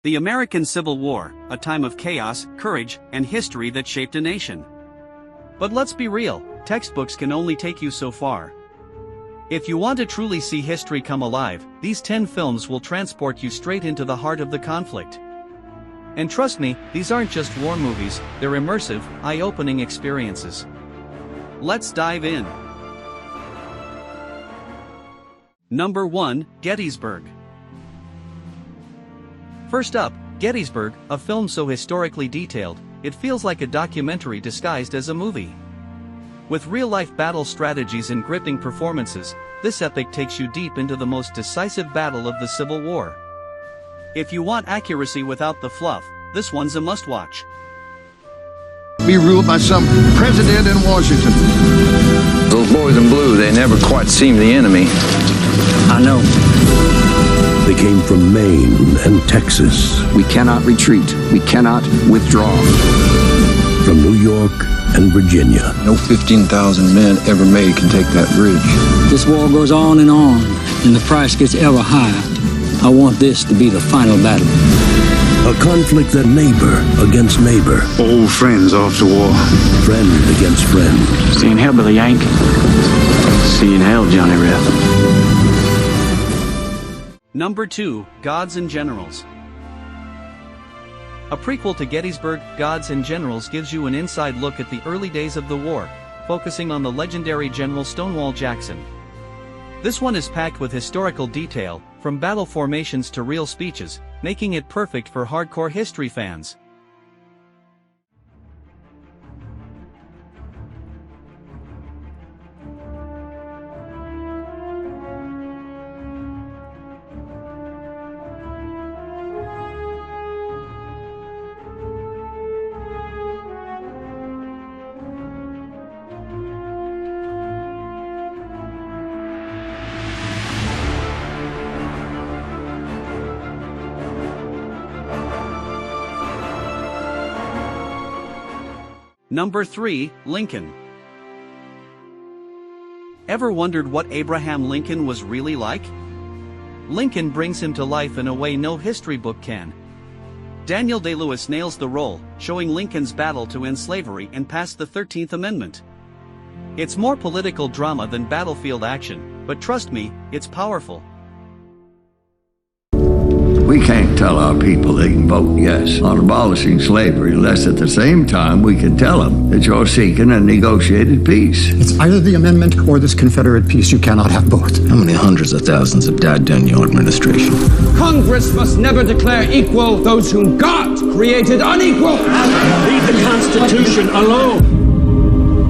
The American Civil War, a time of chaos, courage, and history that shaped a nation. But let's be real, textbooks can only take you so far. If you want to truly see history come alive, these 10 films will transport you straight into the heart of the conflict. And trust me, these aren't just war movies, they're immersive, eye-opening experiences. Let's dive in. Number 1, Gettysburg. First up, Gettysburg, a film so historically detailed, it feels like a documentary disguised as a movie. With real-life battle strategies and gripping performances, this epic takes you deep into the most decisive battle of the Civil War. If you want accuracy without the fluff, this one's a must-watch. Be ruled by some president in Washington. Those boys in blue, they never quite seem the enemy. I know. They came from Maine and Texas. We cannot retreat. We cannot withdraw. From New York and Virginia. No 15,000 men ever made can take that bridge. This war goes on, and the price gets ever higher. I want this to be the final battle. A conflict that neighbor against neighbor. Old friends off to war. Friend against friend. Seeing hell, Billy Yank. Seeing hell, Johnny Reb. Number 2, Gods and Generals. A prequel to Gettysburg, Gods and Generals gives you an inside look at the early days of the war, focusing on the legendary General Stonewall Jackson. This one is packed with historical detail, from battle formations to real speeches, making it perfect for hardcore history fans. Number 3, Lincoln. Ever wondered what Abraham Lincoln was really like? Lincoln brings him to life in a way no history book can. Daniel Day-Lewis nails the role, showing Lincoln's battle to end slavery and pass the 13th Amendment. It's more political drama than battlefield action, but trust me, it's powerful. We can't tell our people they can vote yes on abolishing slavery unless at the same time we can tell them that you're seeking a negotiated peace. It's either the amendment or this Confederate peace. You cannot have both. How many hundreds of thousands have died during your administration? Congress must never declare equal those whom God created unequal. Leave the Constitution alone.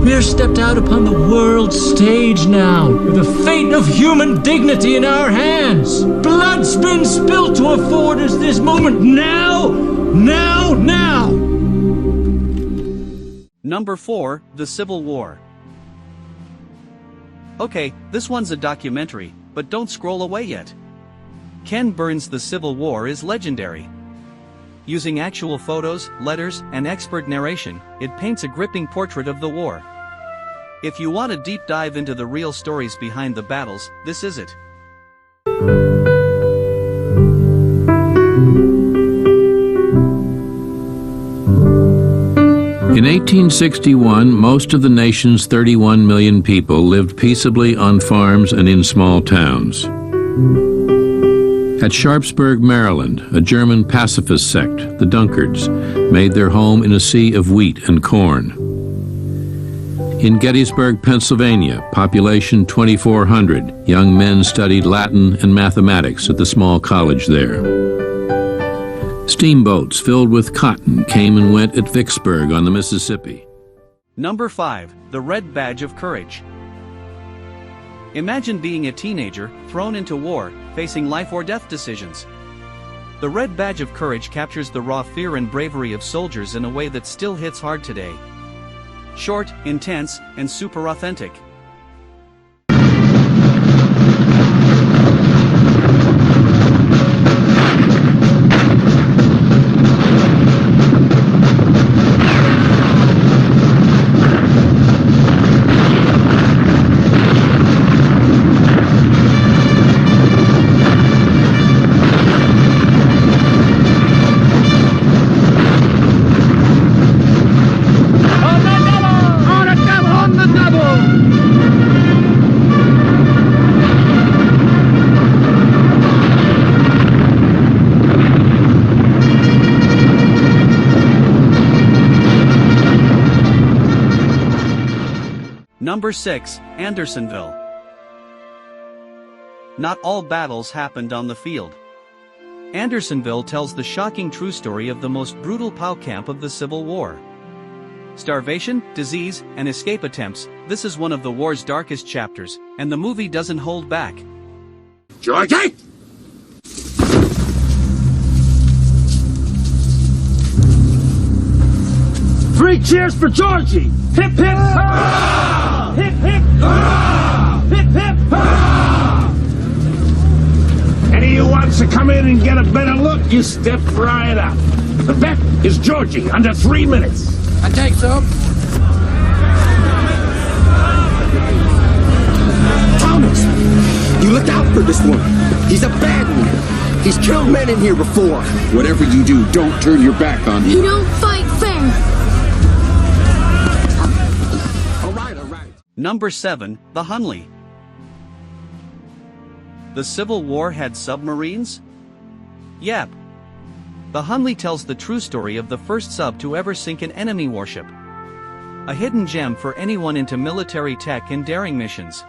We're stepped out upon the world stage now, with the fate of human dignity in our hands. Blood's been spilled to afford us this moment. Now! Number 4, The Civil War. Okay, this one's a documentary, but don't scroll away yet. Ken Burns' The Civil War is legendary. Using actual photos, letters, and expert narration, it paints a gripping portrait of the war. If you want a deep dive into the real stories behind the battles, this is it. In 1861, most of the nation's 31 million people lived peaceably on farms and in small towns. At Sharpsburg, Maryland, a German pacifist sect, the Dunkards, made their home in a sea of wheat and corn. In Gettysburg, Pennsylvania, population 2,400, young men studied Latin and mathematics at the small college there. Steamboats filled with cotton came and went at Vicksburg on the Mississippi. Number 5, The Red Badge of Courage. Imagine being a teenager, thrown into war, facing life or death decisions. The Red Badge of Courage captures the raw fear and bravery of soldiers in a way that still hits hard today. Short, intense, and super authentic. Number 6, Andersonville. Not all battles happened on the field. Andersonville tells the shocking true story of the most brutal POW camp of the Civil War. Starvation, disease, and escape attempts, this is one of the war's darkest chapters, and the movie doesn't hold back. Georgie! 3 cheers for Georgie! Hip hip hurrah! Hip hip hurrah! Hip hip hurrah! Any of you wants to come in and get a better look, you step right up. The bet is Georgie under 3 minutes. I take so. Thomas, you look out for this one. He's a bad one. He's killed men in here before. Whatever you do, don't turn your back on him. You don't fight fair. All right. Number 7, the Hunley. The Civil War had submarines? Yep. The Hunley tells the true story of the first sub to ever sink an enemy warship. A hidden gem for anyone into military tech and daring missions.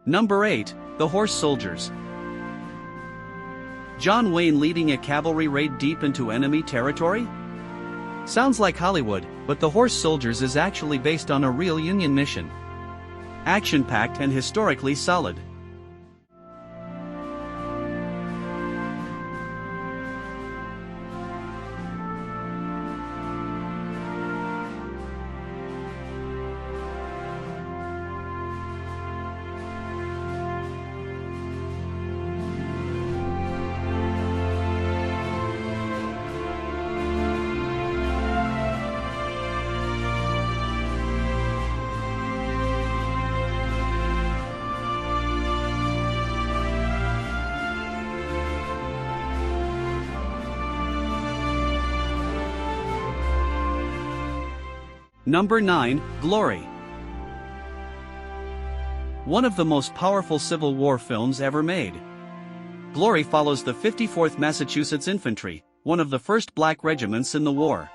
Number 8, the Horse Soldiers. John Wayne leading a cavalry raid deep into enemy territory? Sounds like Hollywood, but the Horse Soldiers is actually based on a real Union mission. Action-packed and historically solid. Number 9, Glory. One of the most powerful Civil War films ever made. Glory follows the 54th Massachusetts Infantry, one of the first black regiments in the war.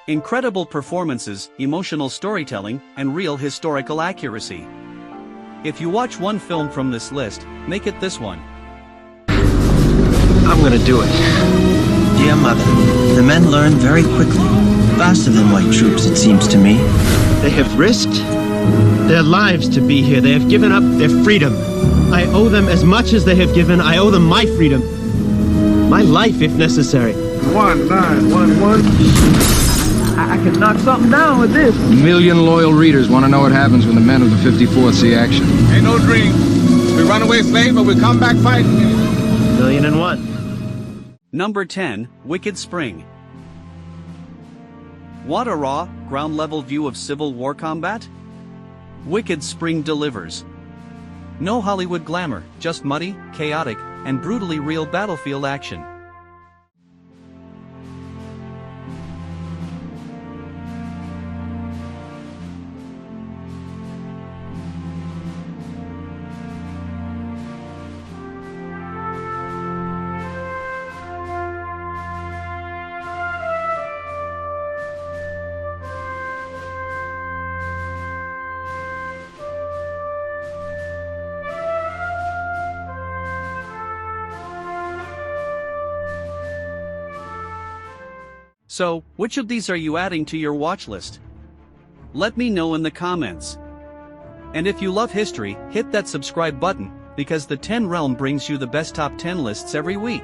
Incredible performances, emotional storytelling, and real historical accuracy. If you watch one film from this list, make it this one. I'm gonna do it. Dear Mother, the men learn very quickly. Faster than white troops, it seems to me. They have risked their lives to be here. They have given up their freedom. I owe them as much as they have given. I owe them my freedom. My life, if necessary. 1911. I can knock something down with this. A million loyal readers want to know what happens when the men of the 54th see action. Ain't no dream. We run away slave, but we come back fighting. 1,000,001. Number 10, Wicked Spring. Want a raw, ground-level view of Civil War combat? Wicked Spring delivers. No Hollywood glamour, just muddy, chaotic, and brutally real battlefield action. So, which of these are you adding to your watch list? Let me know in the comments. And if you love history, hit that subscribe button, because the 10 Realm brings you the best top 10 lists every week.